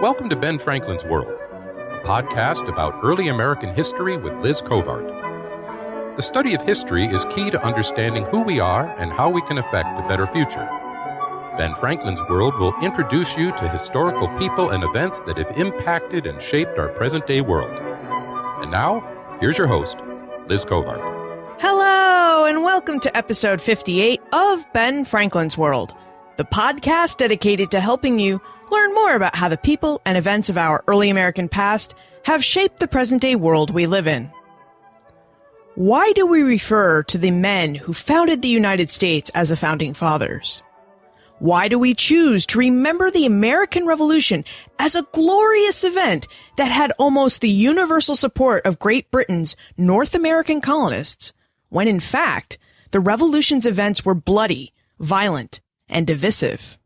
Welcome to Ben Franklin's World, a podcast about early American history with Liz Covart. The study of history is key to understanding who we are and how we can affect a better future. Ben Franklin's World will introduce you to historical people and events that have impacted and shaped our present-day world. And now, here's your host, Liz Covart. Hello, and welcome to episode 58 of Ben Franklin's World, the podcast dedicated to helping you learn more about how the people and events of our early American past have shaped the present-day world we live in. Why do we refer to the men who founded the United States as the Founding Fathers? Why do we choose to remember the American Revolution as a glorious event that had almost the universal support of Great Britain's North American colonists, when in fact, the Revolution's events were bloody, violent, and divisive?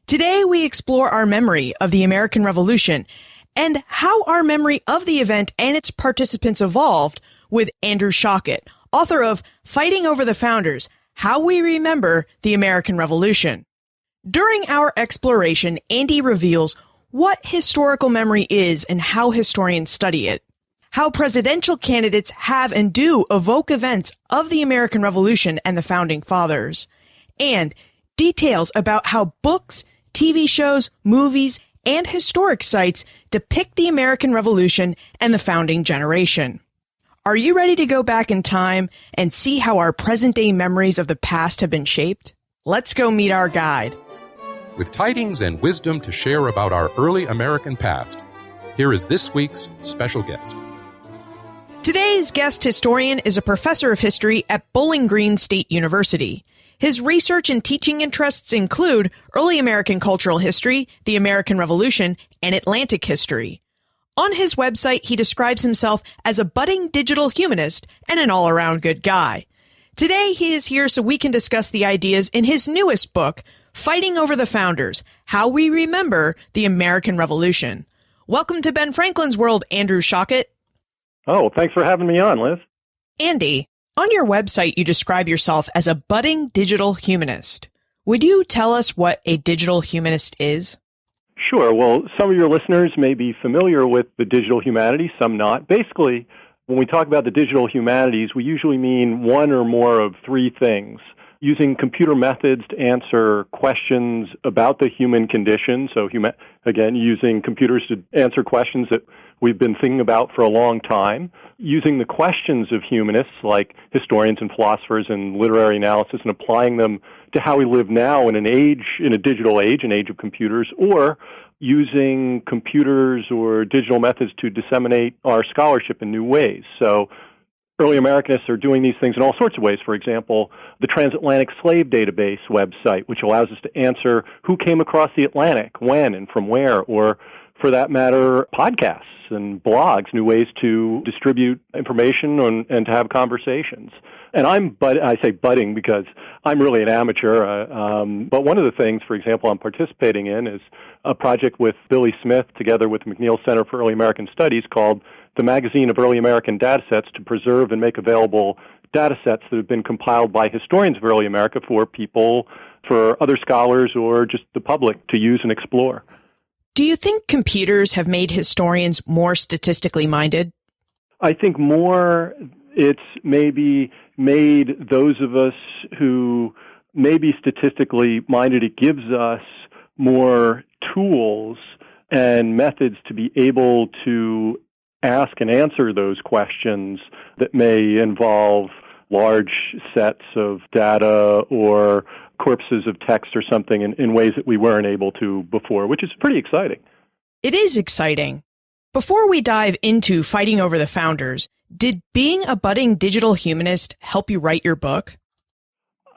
Today, we explore our memory of the American Revolution and how our memory of the event and its participants evolved with Andrew Schocket, author of Fighting Over the Founders, How We Remember the American Revolution. During our exploration, Andy reveals what historical memory is and how historians study it, how presidential candidates have and do evoke events of the American Revolution and the Founding Fathers, and details about how books, TV shows, movies, and historic sites depict the American Revolution and the founding generation. Are you ready to go back in time and see how our present-day memories of the past have been shaped? Let's go meet our guide. With tidings and wisdom to share about our early American past, here is this week's special guest. Today's guest historian is a professor of history at Bowling Green State University. His research and teaching interests include early American cultural history, the American Revolution, and Atlantic history. On his website, he describes himself as a budding digital humanist and an all-around good guy. Today, he is here so we can discuss the ideas in his newest book, Fighting Over the Founders, How We Remember the American Revolution. Welcome to Ben Franklin's World, Andrew Schocket. Oh, thanks for having me on, Liz. Andy, on your website, you describe yourself as a budding digital humanist. Would you tell us what a digital humanist is? Sure. Well, some of your listeners may be familiar with the digital humanities, some not. Basically, when we talk about the digital humanities, we usually mean one or more of three things. Using computer methods to answer questions about the human condition. So, again, using computers to answer questions that we've been thinking about for a long time. Using the questions of humanists, like historians and philosophers and literary analysis, and applying them to how we live now in a digital age, an age of computers, or using computers or digital methods to disseminate our scholarship in new ways. So, early Americanists are doing these things in all sorts of ways. For example, the Transatlantic Slave Database website, which allows us to answer who came across the Atlantic, when, and from where, or, for that matter, podcasts and blogs, new ways to distribute information and to have conversations. And I say budding because I'm really an amateur, but one of the things, for example, I'm participating in is a project with Billy Smith together with the McNeil Center for Early American Studies called the Magazine of Early American Datasets, to preserve and make available datasets that have been compiled by historians of early America for people, for other scholars, or just the public to use and explore. Do you think computers have made historians more statistically minded? I think more it's maybe made those of us who may be statistically minded, it gives us more tools and methods to be able to ask and answer those questions that may involve large sets of data or corpuses of text or something in ways that we weren't able to before, which is pretty exciting. It is exciting. Before we dive into Fighting Over the Founders, did being a budding digital humanist help you write your book?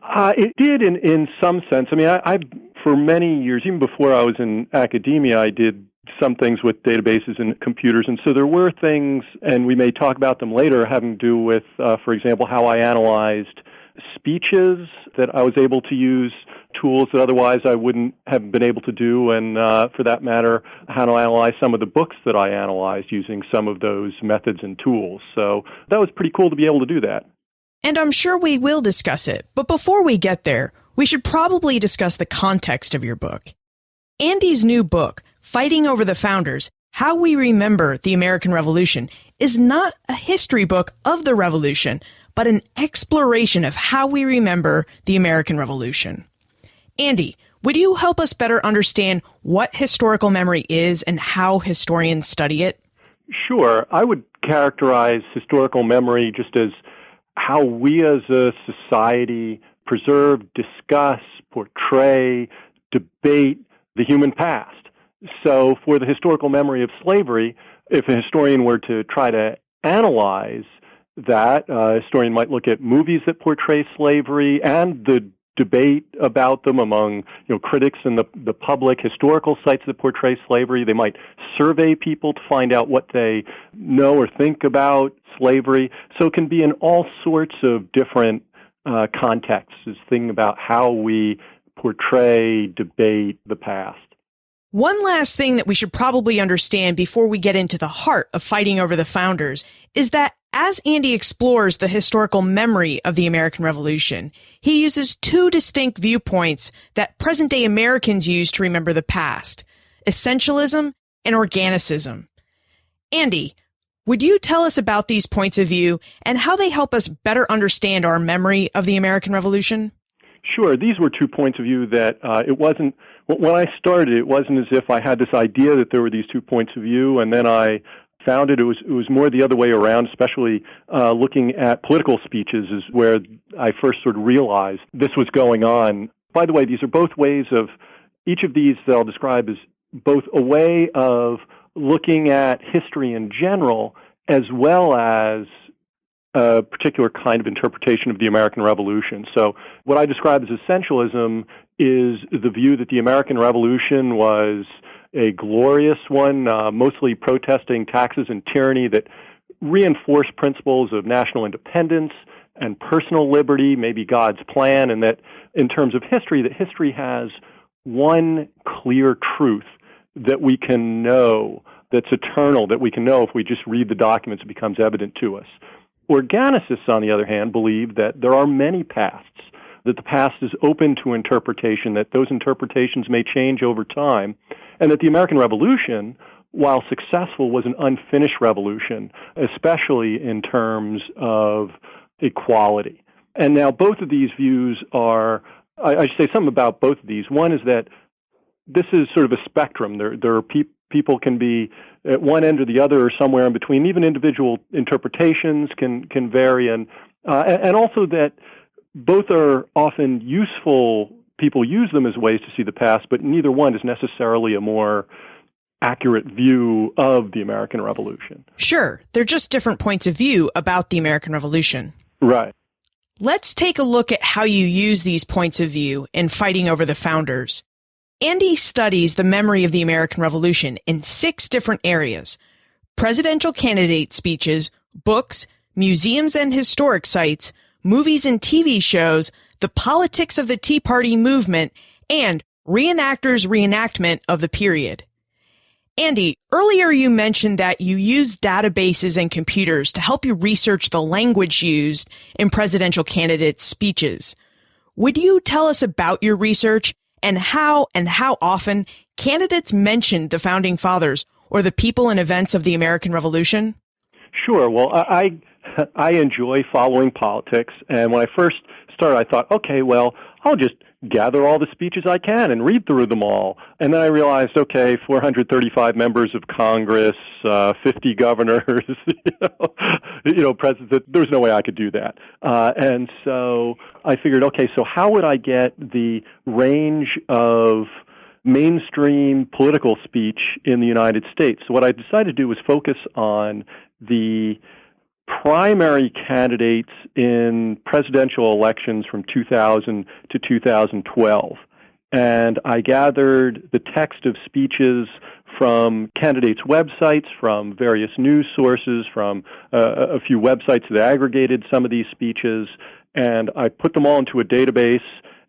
It did in some sense. I mean, I for many years, even before I was in academia, I did some things with databases and computers. And so there were things, and we may talk about them later, having to do with, for example, how I analyzed speeches, that I was able to use tools that otherwise I wouldn't have been able to do, and for that matter, how to analyze some of the books that I analyzed using some of those methods and tools. So that was pretty cool to be able to do that. And I'm sure we will discuss it. But before we get there, we should probably discuss the context of your book. Andy's new book, Fighting Over the Founders, How We Remember the American Revolution, is not a history book of the Revolution, but an exploration of how we remember the American Revolution. Andy, would you help us better understand what historical memory is and how historians study it? Sure. I would characterize historical memory just as how we as a society preserve, discuss, portray, debate the human past. So for the historical memory of slavery, if a historian were to try to analyze that, a historian might look at movies that portray slavery and the debate about them among critics and the public, historical sites that portray slavery. They might survey people to find out what they know or think about slavery. So it can be in all sorts of different contexts, this thing about how we portray, debate the past. One last thing that we should probably understand before we get into the heart of Fighting Over the Founders is that as Andy explores the historical memory of the American Revolution, he uses two distinct viewpoints that present-day Americans use to remember the past: essentialism and organicism. Andy, would you tell us about these points of view and how they help us better understand our memory of the American Revolution? Sure. These were 2 points of view that it wasn't, when I started, it wasn't as if I had this idea that there were these 2 points of view, and then I found it was more the other way around, especially looking at political speeches is where I first sort of realized this was going on. By the way, these are both ways of, each of these that I'll describe is both a way of looking at history in general as well as a particular kind of interpretation of the American Revolution. So what I describe as essentialism is the view that the American Revolution was a glorious one, mostly protesting taxes and tyranny that reinforced principles of national independence and personal liberty, maybe God's plan, and that in terms of history, that history has one clear truth that we can know, that's eternal, that we can know if we just read the documents, it becomes evident to us. Organicists, on the other hand, believe that there are many pasts, that the past is open to interpretation, that those interpretations may change over time, and that the American Revolution, while successful, was an unfinished revolution, especially in terms of equality. And now both of these views are, I should say something about both of these. One is that this is sort of a spectrum. There are people can be at one end or the other or somewhere in between. Even individual interpretations can vary, and also that both are often useful. People use them as ways to see the past, but neither one is necessarily a more accurate view of the American Revolution. Sure, they're just different points of view about the American Revolution. Right. Let's take a look at how you use these points of view in Fighting Over the Founders. Andy studies the memory of the American Revolution in 6 different areas: presidential candidate speeches, books, museums and historic sites, movies and TV shows, the politics of the Tea Party movement, and reenactors' reenactment of the period. Andy, earlier you mentioned that you use databases and computers to help you research the language used in presidential candidates' speeches. Would you tell us about your research and how often candidates mentioned the Founding Fathers or the people and events of the American Revolution? Sure. Well, I enjoy following politics, and when I first started, I thought, okay, well, I'll just gather all the speeches I can and read through them all. And then I realized, okay, 435 members of Congress, 50 governors, presidents, there's no way I could do that. And so I figured, okay, so how would I get the range of mainstream political speech in the United States? So what I decided to do was focus on the primary candidates in presidential elections from 2000 to 2012. And I gathered the text of speeches from candidates' websites, from various news sources, from a few websites that aggregated some of these speeches, and I put them all into a database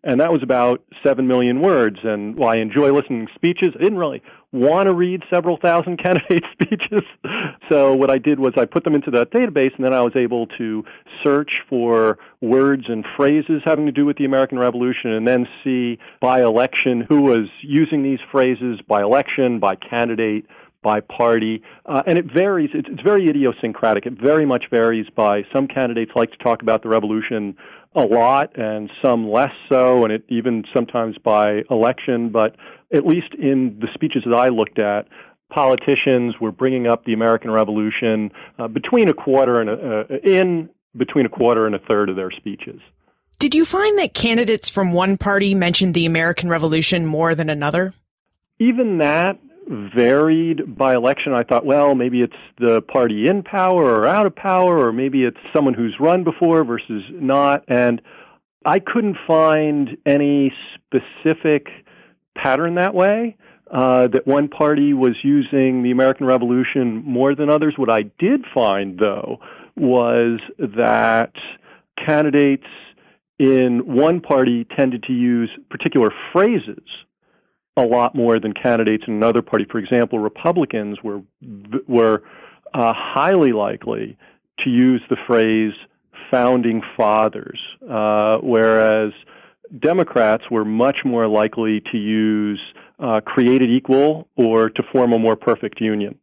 And that was about 7 million words. And while I enjoy listening to speeches, I didn't really want to read several thousand candidate speeches. So what I did was I put them into that database, and then I was able to search for words and phrases having to do with the American Revolution, and then see by election who was using these phrases, by election, by candidate, by party. And it varies. It's very idiosyncratic. It very much varies by some candidates like to talk about the revolution a lot and some less so, and it even sometimes by election. But at least in the speeches that I looked at, politicians were bringing up the American Revolution between a quarter and a third of their speeches. Did you find that candidates from one party mentioned the American Revolution more than another? Even that varied by election. I thought, well, maybe it's the party in power or out of power, or maybe it's someone who's run before versus not. And I couldn't find any specific pattern that way, that one party was using the American Revolution more than others. What I did find, though, was that candidates in one party tended to use particular phrases a lot more than candidates in another party. For example, Republicans were highly likely to use the phrase founding fathers, whereas Democrats were much more likely to use created equal or to form a more perfect union.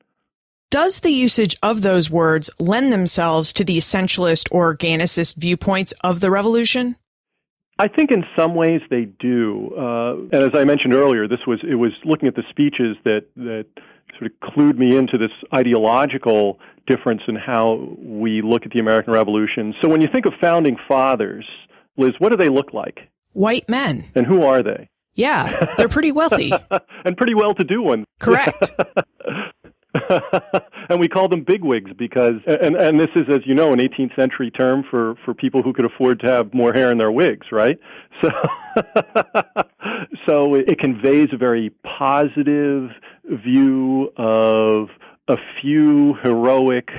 Does the usage of those words lend themselves to the essentialist or organicist viewpoints of the revolution? I think in some ways they do. And as I mentioned earlier, it was looking at the speeches that sort of clued me into this ideological difference in how we look at the American Revolution. So when you think of founding fathers, Liz, what do they look like? White men. And who are they? Yeah, they're pretty wealthy. And pretty well-to-do ones. Correct. And we call them bigwigs because, and this is, as you know, an 18th century term for people who could afford to have more hair in their wigs, right? So it conveys a very positive view of a few heroic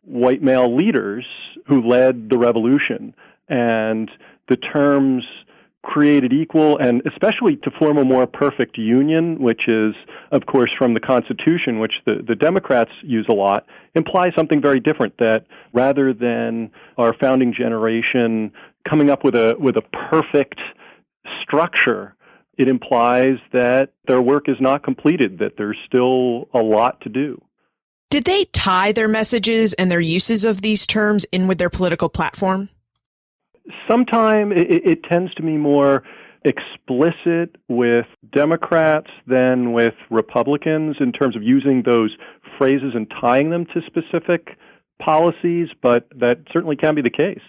white male leaders who led the revolution. And the terms created equal, and especially to form a more perfect union, which is, of course, from the Constitution, which the Democrats use a lot, implies something very different, that rather than our founding generation coming up with a perfect structure, it implies that their work is not completed, that there's still a lot to do. Did they tie their messages and their uses of these terms in with their political platform? Sometimes it tends to be more explicit with Democrats than with Republicans in terms of using those phrases and tying them to specific policies, but that certainly can be the case.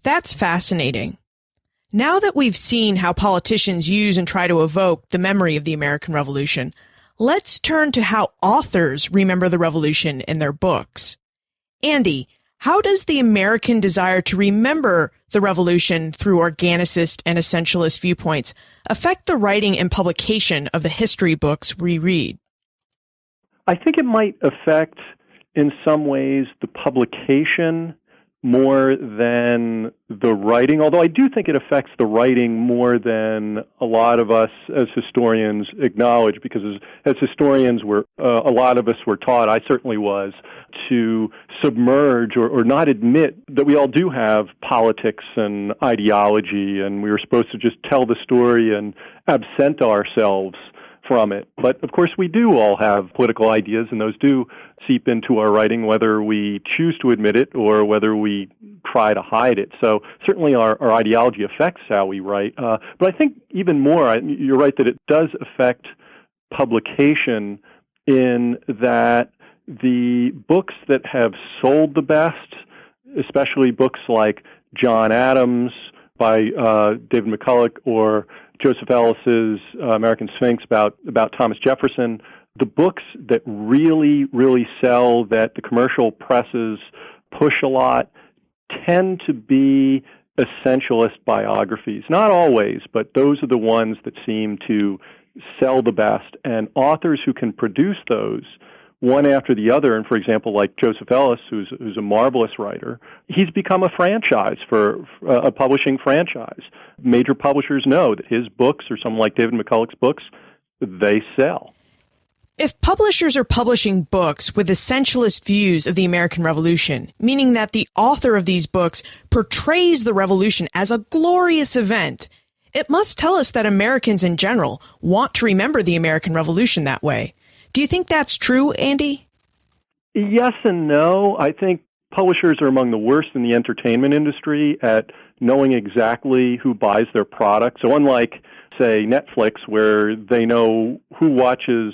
That's fascinating. Now that we've seen how politicians use and try to evoke the memory of the American Revolution, let's turn to how authors remember the revolution in their books. Andy, how does the American desire to remember the revolution through organicist and essentialist viewpoints affect the writing and publication of the history books we read? I think it might affect, in some ways, the publication more than the writing, although I do think it affects the writing more than a lot of us as historians acknowledge, because as historians, a lot of us were taught, I certainly was, to submerge or not admit that we all do have politics and ideology, and we were supposed to just tell the story and absent ourselves from it. But of course we do all have political ideas, and those do seep into our writing, whether we choose to admit it or whether we try to hide it. So certainly our ideology affects how we write. But I think even more, you're right that it does affect publication in that the books that have sold the best, especially books like John Adams by David McCulloch or Joseph Ellis's American Sphinx about Thomas Jefferson, the books that really, really sell, that the commercial presses push a lot, tend to be essentialist biographies. Not always, but those are the ones that seem to sell the best. And authors who can produce those one after the other. And for example, like Joseph Ellis, who's a marvelous writer, he's become a franchise for a publishing franchise. Major publishers know that his books, or someone like David McCulloch's books, they sell. If publishers are publishing books with essentialist views of the American Revolution, meaning that the author of these books portrays the revolution as a glorious event, it must tell us that Americans in general want to remember the American Revolution that way. Do you think that's true, Andy? Yes and no. I think publishers are among the worst in the entertainment industry at knowing exactly who buys their product. So unlike, say, Netflix, where they know who watches,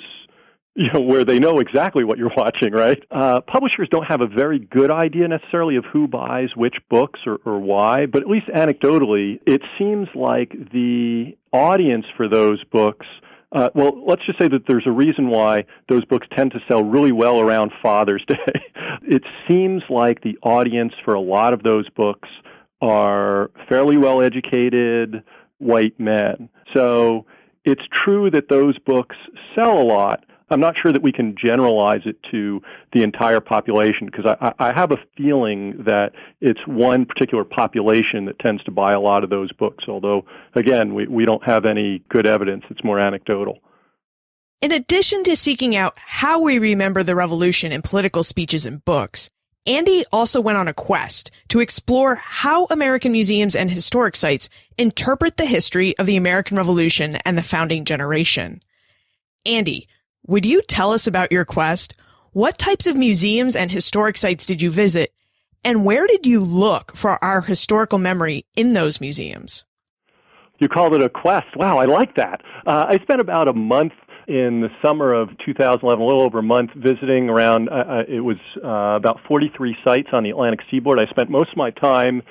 where they know exactly what you're watching, right? Publishers don't have a very good idea necessarily of who buys which books or why, but at least anecdotally, it seems like the audience for those books, let's just say that there's a reason why those books tend to sell really well around Father's Day. It seems like the audience for a lot of those books are fairly well-educated white men. So it's true that those books sell a lot. I'm not sure that we can generalize it to the entire population, because I have a feeling that it's one particular population that tends to buy a lot of those books, although, again, we don't have any good evidence. It's more anecdotal. In addition to seeking out how we remember the revolution in political speeches and books, Andy also went on a quest to explore how American museums and historic sites interpret the history of the American Revolution and the founding generation. Andy, would you tell us about your quest? What types of museums and historic sites did you visit? And where did you look for our historical memory in those museums? You called it a quest. Wow, I like that. I spent about a month in the summer of 2011, a little over a month, visiting around, it was about 43 sites on the Atlantic seaboard. I spent most of my time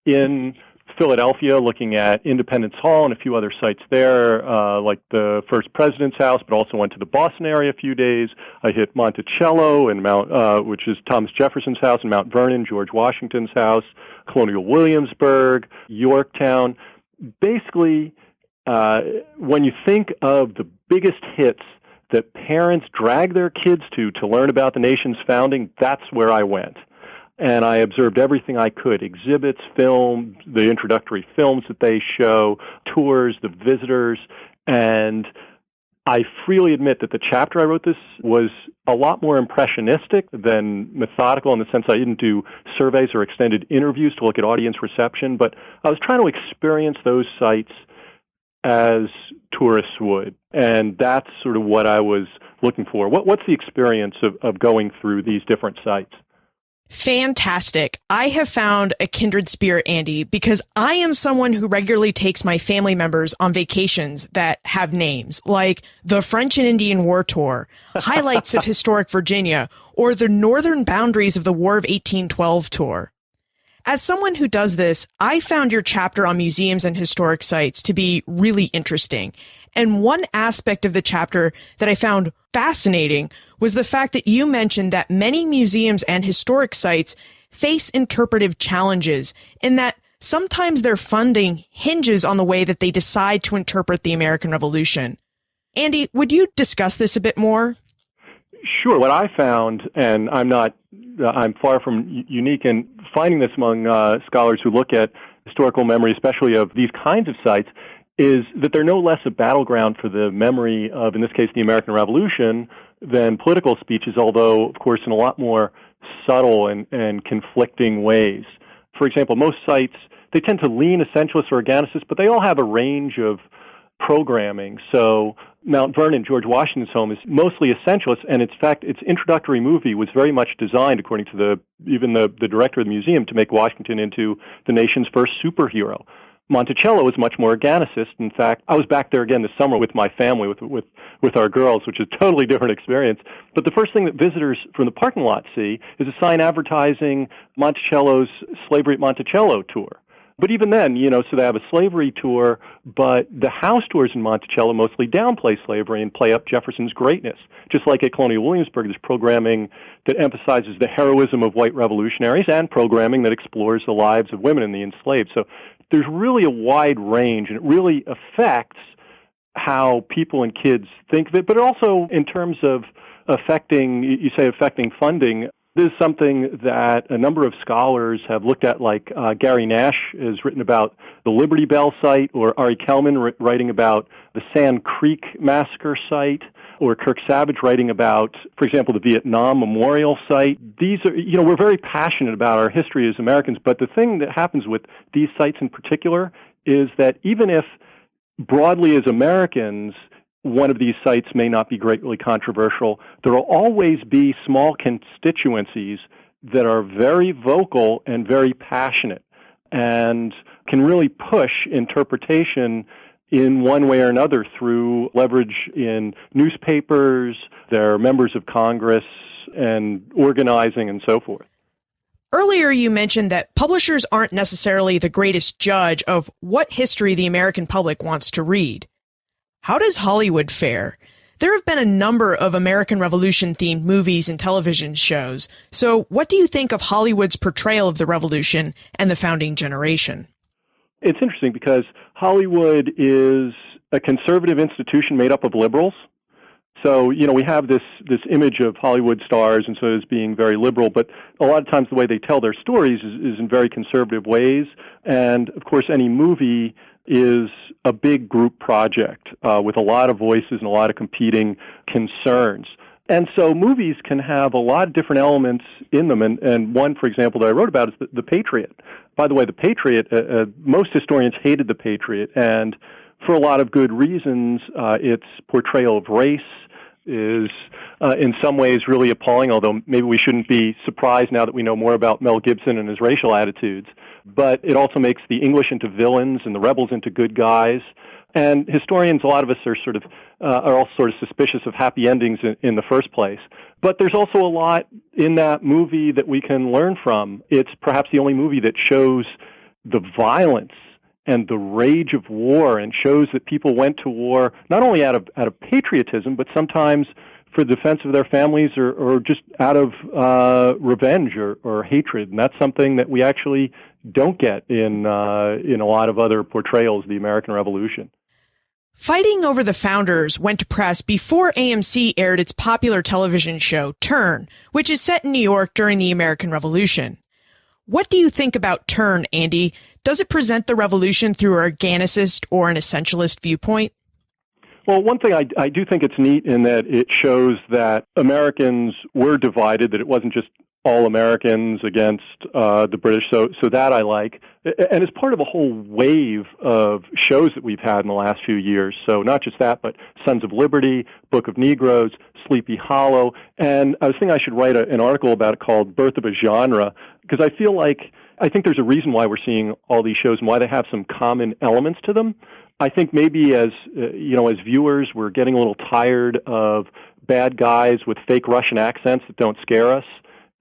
in Philadelphia looking at Independence Hall and a few other sites there, like the first president's house, but also went to the Boston area a few days. I hit Monticello and which is Thomas Jefferson's house, and Mount Vernon, George Washington's house, Colonial Williamsburg, Yorktown. Basically, when you think of the biggest hits that parents drag their kids to learn about the nation's founding, that's where I went. And I observed everything I could, exhibits, film, the introductory films that they show, tours, the visitors, and I freely admit that the chapter I wrote this was a lot more impressionistic than methodical, in the sense I didn't do surveys or extended interviews to look at audience reception, but I was trying to experience those sites as tourists would, and that's sort of what I was looking for. What's the experience of going through these different sites? Fantastic. I have found a kindred spirit, Andy, because I am someone who regularly takes my family members on vacations that have names, like the French and Indian War Tour, Highlights of Historic Virginia, or the Northern Boundaries of the War of 1812 Tour. As someone who does this, I found your chapter on museums and historic sites to be really interesting. And one aspect of the chapter that I found fascinating was the fact that you mentioned that many museums and historic sites face interpretive challenges, in that sometimes their funding hinges on the way that they decide to interpret the American Revolution. Andy, would you discuss this a bit more? Sure. What I found, and I'm far from unique in finding this among scholars who look at historical memory, especially of these kinds of sites, is that they're no less a battleground for the memory of, in this case, the American Revolution than political speeches, although, of course, in a lot more subtle and conflicting ways. For example, most sites, they tend to lean essentialist or organicist, but they all have a range of programming. So Mount Vernon, George Washington's home, is mostly essentialist, and in fact, its introductory movie was very much designed, according to even the director of the museum, to make Washington into the nation's first superhero. Monticello is much more organicist. In fact, I was back there again this summer with my family, with our girls, which is a totally different experience. But the first thing that visitors from the parking lot see is a sign advertising Monticello's Slavery at Monticello tour. But even then, so they have a slavery tour, but the house tours in Monticello mostly downplay slavery and play up Jefferson's greatness. Just like at Colonial Williamsburg, there's programming that emphasizes the heroism of white revolutionaries and programming that explores the lives of women and the enslaved. So there's really a wide range, and it really affects how people and kids think of it, but also in terms of you say affecting funding. This is something that a number of scholars have looked at, like Gary Nash has written about the Liberty Bell site, or Ari Kelman writing about the Sand Creek Massacre site, or Kirk Savage writing about, for example, the Vietnam Memorial site. These are, we're very passionate about our history as Americans, but the thing that happens with these sites in particular is that even if broadly as Americans, one of these sites may not be greatly controversial, there will always be small constituencies that are very vocal and very passionate and can really push interpretation in one way or another through leverage in newspapers, their members of Congress, and organizing and so forth. Earlier, you mentioned that publishers aren't necessarily the greatest judge of what history the American public wants to read. How does Hollywood fare? There have been a number of American Revolution-themed movies and television shows. So what do you think of Hollywood's portrayal of the Revolution and the founding generation? It's interesting because Hollywood is a conservative institution made up of liberals. So, we have this image of Hollywood stars and so as being very liberal, but a lot of times the way they tell their stories is in very conservative ways. And, of course, any movie is a big group project with a lot of voices and a lot of competing concerns. And so movies can have a lot of different elements in them. And one, for example, that I wrote about is the Patriot. By the way, the Patriot, most historians hated the Patriot, and for a lot of good reasons. Its portrayal of race is in some ways really appalling, although maybe we shouldn't be surprised now that we know more about Mel Gibson and his racial attitudes. But it also makes the English into villains and the rebels into good guys. And historians, a lot of us are are all sort of suspicious of happy endings in the first place. But there's also a lot in that movie that we can learn from. It's perhaps the only movie that shows the violence and the rage of war, and shows that people went to war not only out of patriotism, but sometimes for the defense of their families or just out of revenge or hatred. And that's something that we actually don't get in a lot of other portrayals of the American Revolution. Fighting over the Founders went to press before AMC aired its popular television show, Turn, which is set in New York during the American Revolution. What do you think about Turn, Andy? Does it present the revolution through an organicist or an essentialist viewpoint? Well, one thing I do think it's neat in that it shows that Americans were divided, that it wasn't just all Americans against the British, so that I like. And it's part of a whole wave of shows that we've had in the last few years. So not just that, but Sons of Liberty, Book of Negroes, Sleepy Hollow. And I was thinking I should write an article about it called Birth of a Genre, because I think there's a reason why we're seeing all these shows and why they have some common elements to them. I think maybe as viewers, we're getting a little tired of bad guys with fake Russian accents that don't scare us.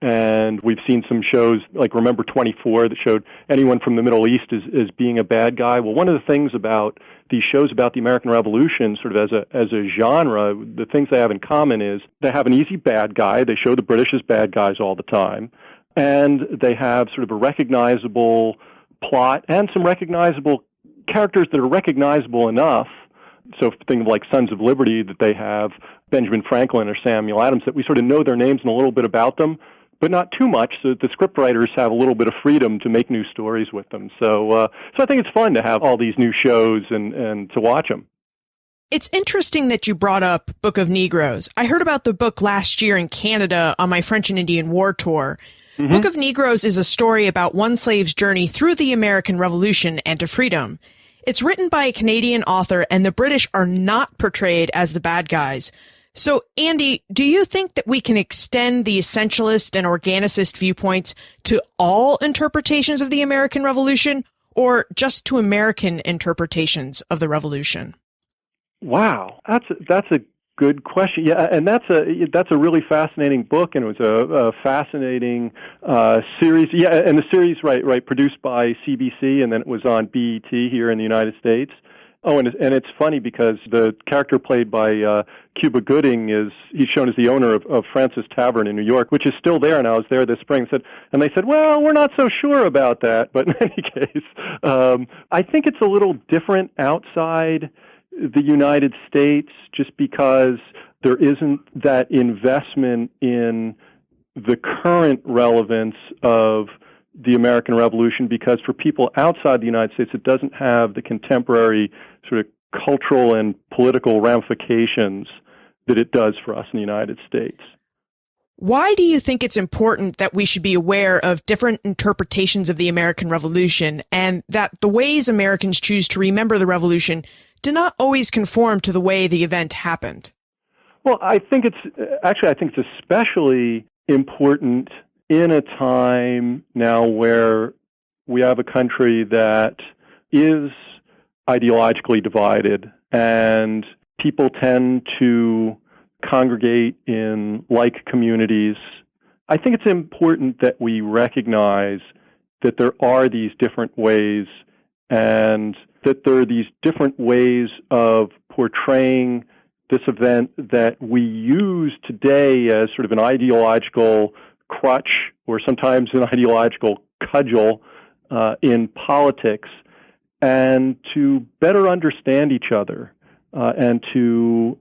And we've seen some shows like Remember 24 that showed anyone from the Middle East as being a bad guy. Well, one of the things about these shows about the American Revolution, sort of as a genre, the things they have in common is they have an easy bad guy. They show the British as bad guys all the time. And they have sort of a recognizable plot and some recognizable characters that are recognizable enough. So think of like Sons of Liberty, that they have Benjamin Franklin or Samuel Adams, that we sort of know their names and a little bit about them, but not too much, so that the scriptwriters have a little bit of freedom to make new stories with them. So I think it's fun to have all these new shows and to watch them. It's interesting that you brought up Book of Negroes. I heard about the book last year in Canada on my French and Indian War tour. Mm-hmm. Book of Negroes is a story about one slave's journey through the American Revolution and to freedom. It's written by a Canadian author, and the British are not portrayed as the bad guys. So, Andy, do you think that we can extend the essentialist and organicist viewpoints to all interpretations of the American Revolution, or just to American interpretations of the Revolution? Wow, that's a good question. Yeah, and that's a really fascinating book, and it was a fascinating series. Yeah, and the series, right, produced by CBC, and then it was on BET here in the United States. Oh, and it's funny because the character played by Cuba Gooding he's shown as the owner of Francis Tavern in New York, which is still there, and I was there this spring. And they said, well, we're not so sure about that. But in any case, I think it's a little different outside the United States, just because there isn't that investment in the current relevance of the American Revolution, because for people outside the United States, it doesn't have the contemporary sort of cultural and political ramifications that it does for us in the United States. Why do you think it's important that we should be aware of different interpretations of the American Revolution, and that the ways Americans choose to remember the Revolution do not always conform to the way the event happened? Well, I think it's especially important in a time now where we have a country that is ideologically divided, and people tend to congregate in like communities. I think it's important that we recognize that there are these different ways, and that there are these different ways of portraying this event that we use today as sort of an ideological crutch, or sometimes an ideological cudgel in politics, and to better understand each other and to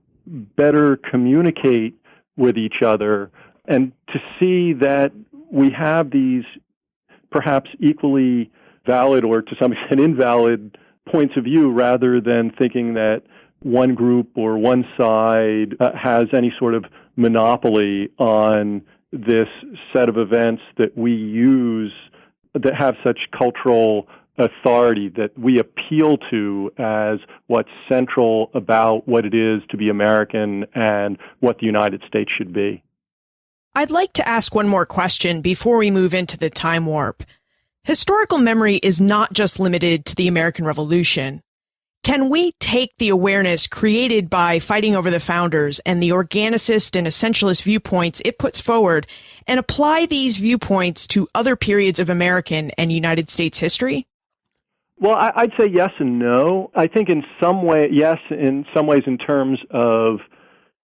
better communicate with each other, and to see that we have these perhaps equally valid or to some extent invalid points of view, rather than thinking that one group or one side has any sort of monopoly on this set of events that we use that have such cultural authority, that we appeal to as what's central about what it is to be American and what the United States should be. I'd like to ask one more question before we move into the time warp. Historical memory is not just limited to the American Revolution. Can we take the awareness created by fighting over the founders and the organicist and essentialist viewpoints it puts forward and apply these viewpoints to other periods of American and United States history? Well, I'd say yes and no. I think in some way, yes, in some ways in terms of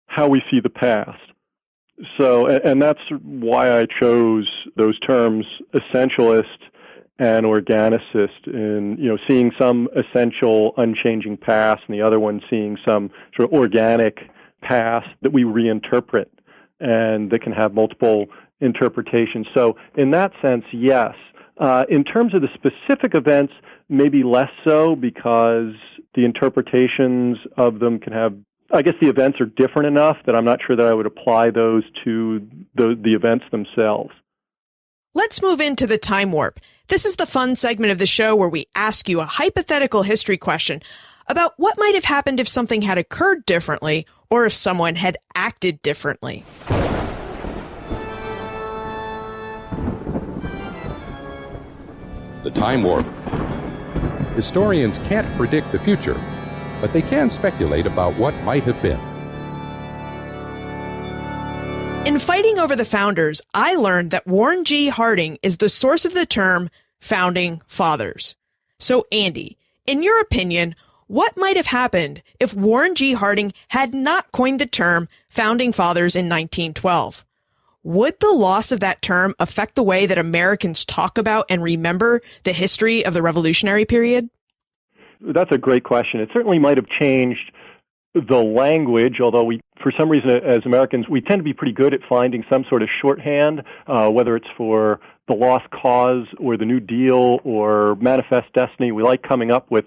how we see the past. So, and that's why I chose those terms, essentialist and organicist, in, seeing some essential, unchanging past, and the other one seeing some sort of organic past that we reinterpret and that can have multiple interpretations. So in that sense, yes. In terms of the specific events, maybe less so, because the interpretations of them can have, I guess the events are different enough that I'm not sure that I would apply those to the events themselves. Let's move into the time warp. This is the fun segment of the show where we ask you a hypothetical history question about what might have happened if something had occurred differently, or if someone had acted differently. The time warp. Historians can't predict the future, but they can speculate about what might have been. In fighting over the founders, I learned that Warren G. Harding is the source of the term founding fathers. So, Andy, in your opinion, what might have happened if Warren G. Harding had not coined the term founding fathers in 1912? Would the loss of that term affect the way that Americans talk about and remember the history of the Revolutionary period? That's a great question. It certainly might have changed the language, although we, for some reason, as Americans, we tend to be pretty good at finding some sort of shorthand, whether it's for the lost cause or the New Deal or manifest destiny. We like coming up with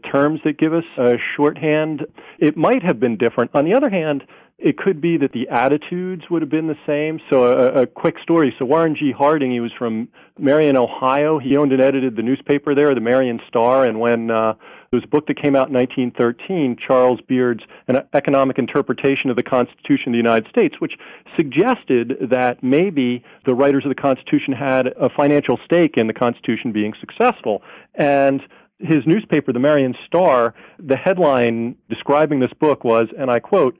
terms that give us a shorthand. It might have been different. On the other hand, it could be that the attitudes would have been the same. So a quick story. So Warren G. Harding, he was from Marion, Ohio. He owned and edited the newspaper there, the Marion Star. And when there was a book that came out in 1913, Charles Beard's An Economic Interpretation of the Constitution of the United States, which suggested that maybe the writers of the Constitution had a financial stake in the Constitution being successful. And his newspaper, the Marion Star, the headline describing this book was, and I quote,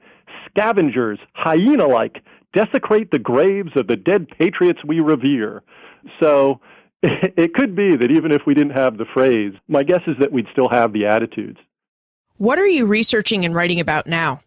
"Scavengers, hyena-like, desecrate the graves of the dead patriots we revere." So it could be that even if we didn't have the phrase, my guess is that we'd still have the attitudes. What are you researching and writing about now?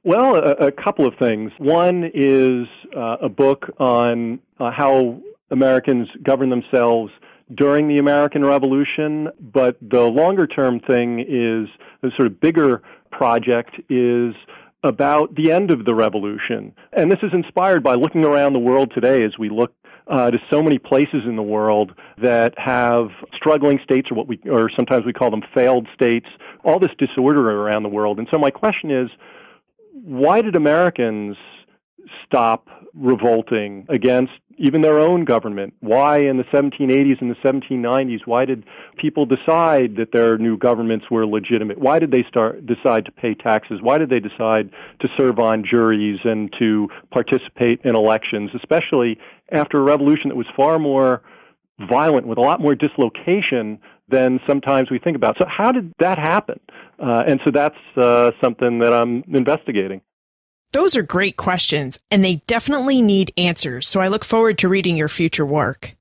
Well, a couple of things. One is a book on how Americans govern themselves during the American Revolution, but the longer-term thing is a sort of bigger project, is about the end of the revolution. And this is inspired by looking around the world today as we look to so many places in the world that have struggling states, or sometimes we call them failed states, all this disorder around the world. And so my question is, why did Americans stop revolting against even their own government? Why in the 1780s and the 1790s, why did people decide that their new governments were legitimate? Why did they decide to pay taxes? Why did they decide to serve on juries and to participate in elections, especially after a revolution that was far more violent, with a lot more dislocation than sometimes we think about? So how did that happen? And so that's something that I'm investigating. Those are great questions, and they definitely need answers, so I look forward to reading your future work.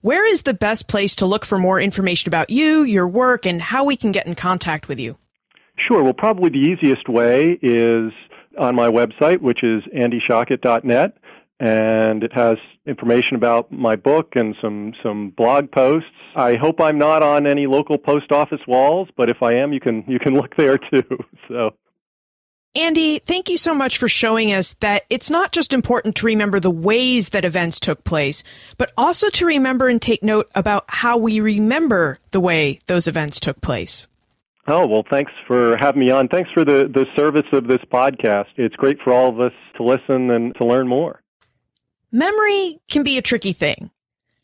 Where is the best place to look for more information about you, your work, and how we can get in contact with you? Sure. Well, probably the easiest way is on my website, which is andyschocket.net, and it has information about my book and some blog posts. I hope I'm not on any local post office walls, but if I am, you can look there too. So. Andy, thank you so much for showing us that it's not just important to remember the ways that events took place, but also to remember and take note about how we remember the way those events took place. Oh, well, thanks for having me on. Thanks for the service of this podcast. It's great for all of us to listen and to learn more. Memory can be a tricky thing.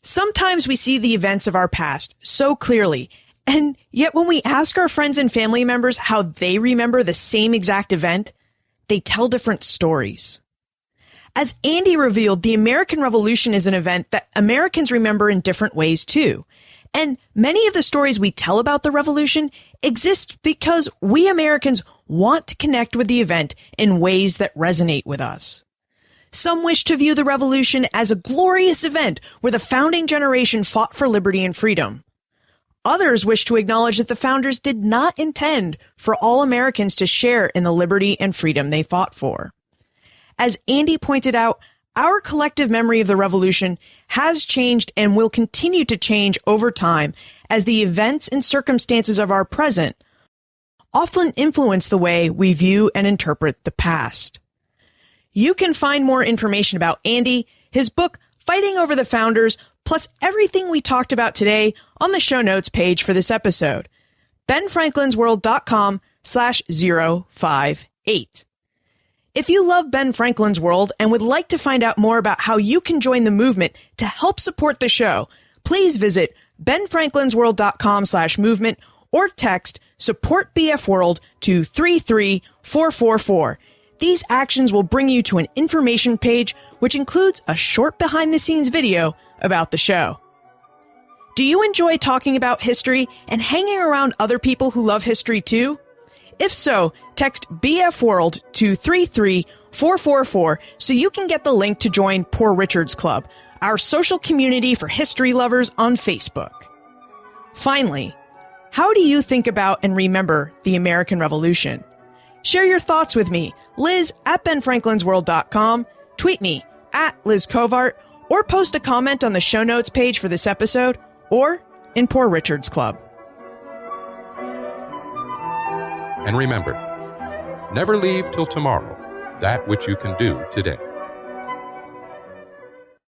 Sometimes we see the events of our past so clearly, and yet when we ask our friends and family members how they remember the same exact event, they tell different stories. As Andy revealed, the American Revolution is an event that Americans remember in different ways too. And many of the stories we tell about the revolution exist because we Americans want to connect with the event in ways that resonate with us. Some wish to view the revolution as a glorious event where the founding generation fought for liberty and freedom. Others wish to acknowledge that the founders did not intend for all Americans to share in the liberty and freedom they fought for. As Andy pointed out, our collective memory of the revolution has changed and will continue to change over time as the events and circumstances of our present often influence the way we view and interpret the past. You can find more information about Andy, his book, Fighting Over the Founders, plus everything we talked about today on the show notes page for this episode, benfranklinsworld.com/058. If you love Ben Franklin's World and would like to find out more about how you can join the movement to help support the show, please visit benfranklinsworld.com/movement or text Support BF World to 33444. These actions will bring you to an information page, which includes a short behind-the-scenes video about the show. Do you enjoy talking about history and hanging around other people who love history too? If so, text BF World to 33444 so you can get the link to join Poor Richard's Club, our social community for history lovers on Facebook. Finally, how do you think about and remember the American Revolution? Share your thoughts with me, Liz at benfranklinsworld.com, tweet me at Liz Covart, or post a comment on the show notes page for this episode, or in Poor Richard's Club. And remember, never leave till tomorrow that which you can do today.